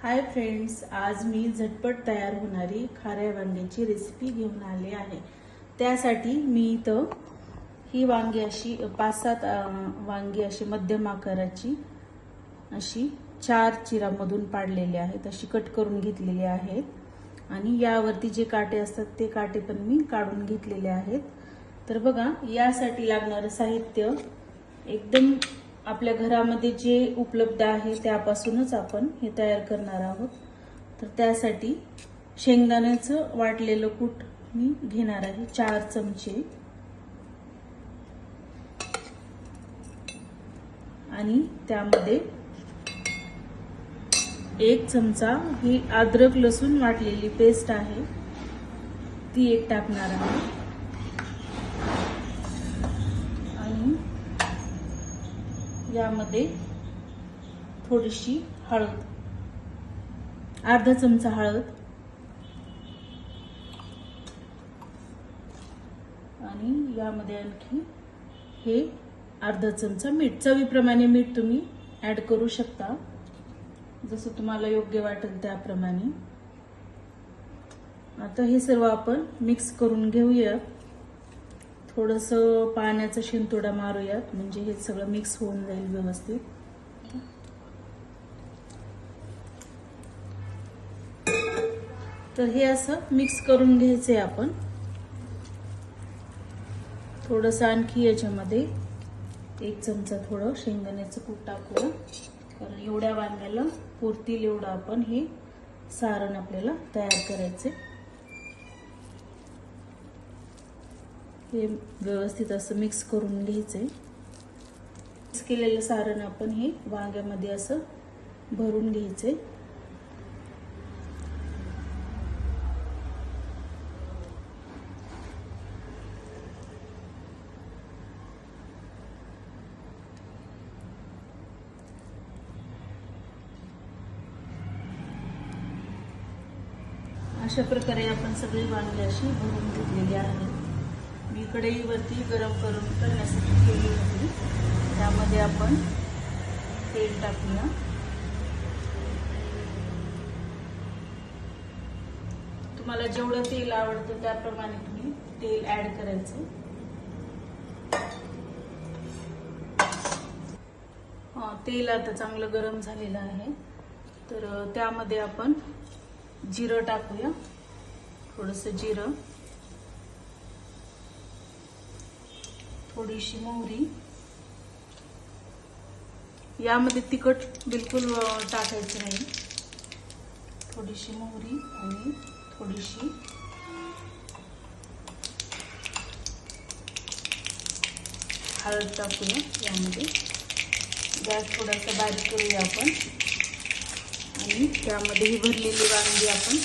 Hi friends, आज मी झटपट तयार होणारी खाऱ्या वांग्याची रेसिपी घेऊन आले आहे। त्यासाठी मी इथं ही वांगी अशी 5-7 वांगी अशी मध्यम आकाराची अशी 4 चिरामधून पाडलेली आहेत, अशी कट करून घेतलेली आहेत आणि यावरती जे काटे असतात ते काटे पण मी काढून घेतलेले आहेत। तर बघा, यासाठी लागणारे साहित्य एकदम आपल्या घरामध्ये जे उपलब्ध आहे त्यापासूनच आपण हे तयार करणार आहोत। तर त्यासाठी शेंगदाण्याचं वाटलेलं कूट मी घेणार आहे 4 चमचे आणि त्यामध्ये 1 चमचा ही अद्रक लसूण वाटलेली पेस्ट आहे ती एक टाकणार आहे आणि यामध्ये थोडीशी हळद, अर्धा चमचा हळद आणि यामध्ये आणखी हे अर्धा चमचा मीठ। चवीप्रमाणे मीठ तुम्ही ऍड करू शकता, जसं तुम्हाला योग्य वाटेल त्याप्रमाणे। आता हे सर्व आपण मिक्स करून घेऊया। थोडंसं पाण्याचा शिंतोडा मारूयात, म्हणजे हे सगळं मिक्स होऊन जाईल व्यवस्थित। तर हे असं मिक्स करून घ्यायचंय आपण। थोडंसं आणखी याच्यामध्ये 1 चमचा थोडं शेंगदाण्याचं कूट टाकूया, कारण एवढ्या वांग्याला पुरतील एवढं आपण हे सारण आपल्याला तयार करायचे। हे व्यवस्थित असं मिक्स करून घ्यायचंय। मिक्स केलेलं सारण आपण हे वांग्यामध्ये असं भरून घ्यायचंय। अशा प्रकारे आपण सगळी वांगी अशी भरून घेतलेली आहेत। मी कढईवरती गरम करून करण्यासाठी ठेवली होती, त्यामध्ये आपण तेल टाकूया। तुम्हाला जेवढं तेल आवडतं त्याप्रमाणे तुम्ही तेल ऍड करायचं। तेल आता चांगलं गरम झालेलं आहे, तर त्यामध्ये आपण जिरं टाकूया, थोडंसं जिरं, थोडीशी मोहरी। यामध्ये तिखट बिलकुल टाकायचं नाही। थोडीशी मोहरी आणि थोडीशी हळद टाकूया यामध्ये। गॅस थोडासा बारीक करूया आपण आणि त्यामध्ये ही भरलेली वांगी आपण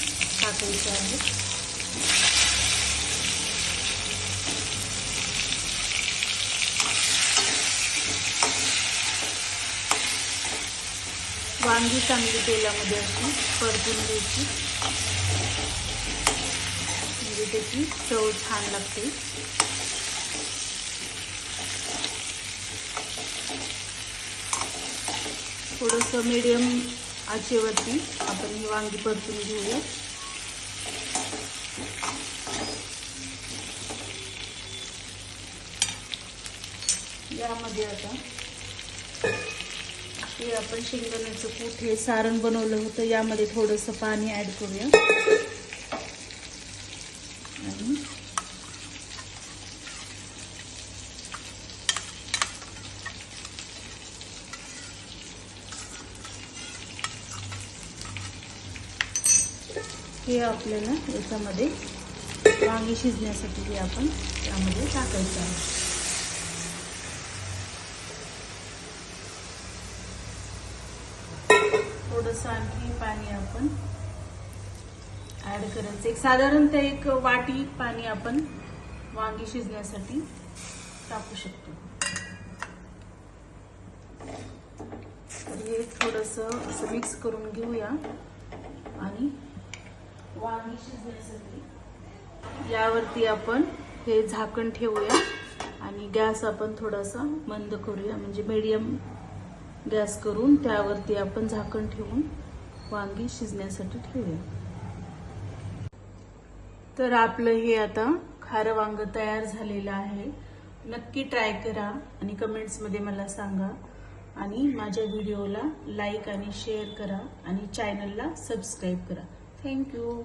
टाकायची आहे। वांगी चांगली तेलामध्ये अशी परतून घ्यायची, म्हणजे त्याची चव छान लागते। थोडंसं मीडियम आचेवरती आपण ही वांगी परतून घेऊया। यामध्ये आता हे आपण शेंगदाण्याचं कूट हे सारण बनवलं होतं, यामध्ये थोडंसं पाणी ऍड करूया आणि हे आपल्याला याच्यामध्ये वांगी शिजण्यासाठी हे आपण त्यामध्ये टाकायचं आहे। थोडंसं आणखी पाणी आपण ऍड करायचं, एक साधारणतः 1 वाटी पाणी आपण वांगी शिजण्यासाठी टाकू शकतो। तर हे थोडंसं असं मिक्स करून घेऊया आणि वांगी शिजण्यासाठी यावरती आपण हे झाकण ठेवूया आणि गॅस आपण थोडासा मंद करूया, म्हणजे मीडियम गॅस करून त्यावरती आपण झाकण ठेवून वांगी शिजण्यासाठी ठेवूया. तर आपलं हे आता खारं वांग तयार झालेलं आहे. नक्की ट्राय करा आणि कमेंट्समध्ये मला सांगा. आणि माझ्या व्हिडिओला लाईक आणि शेअर करा आणि चॅनलला सबस्क्राईब करा. थँक्यू.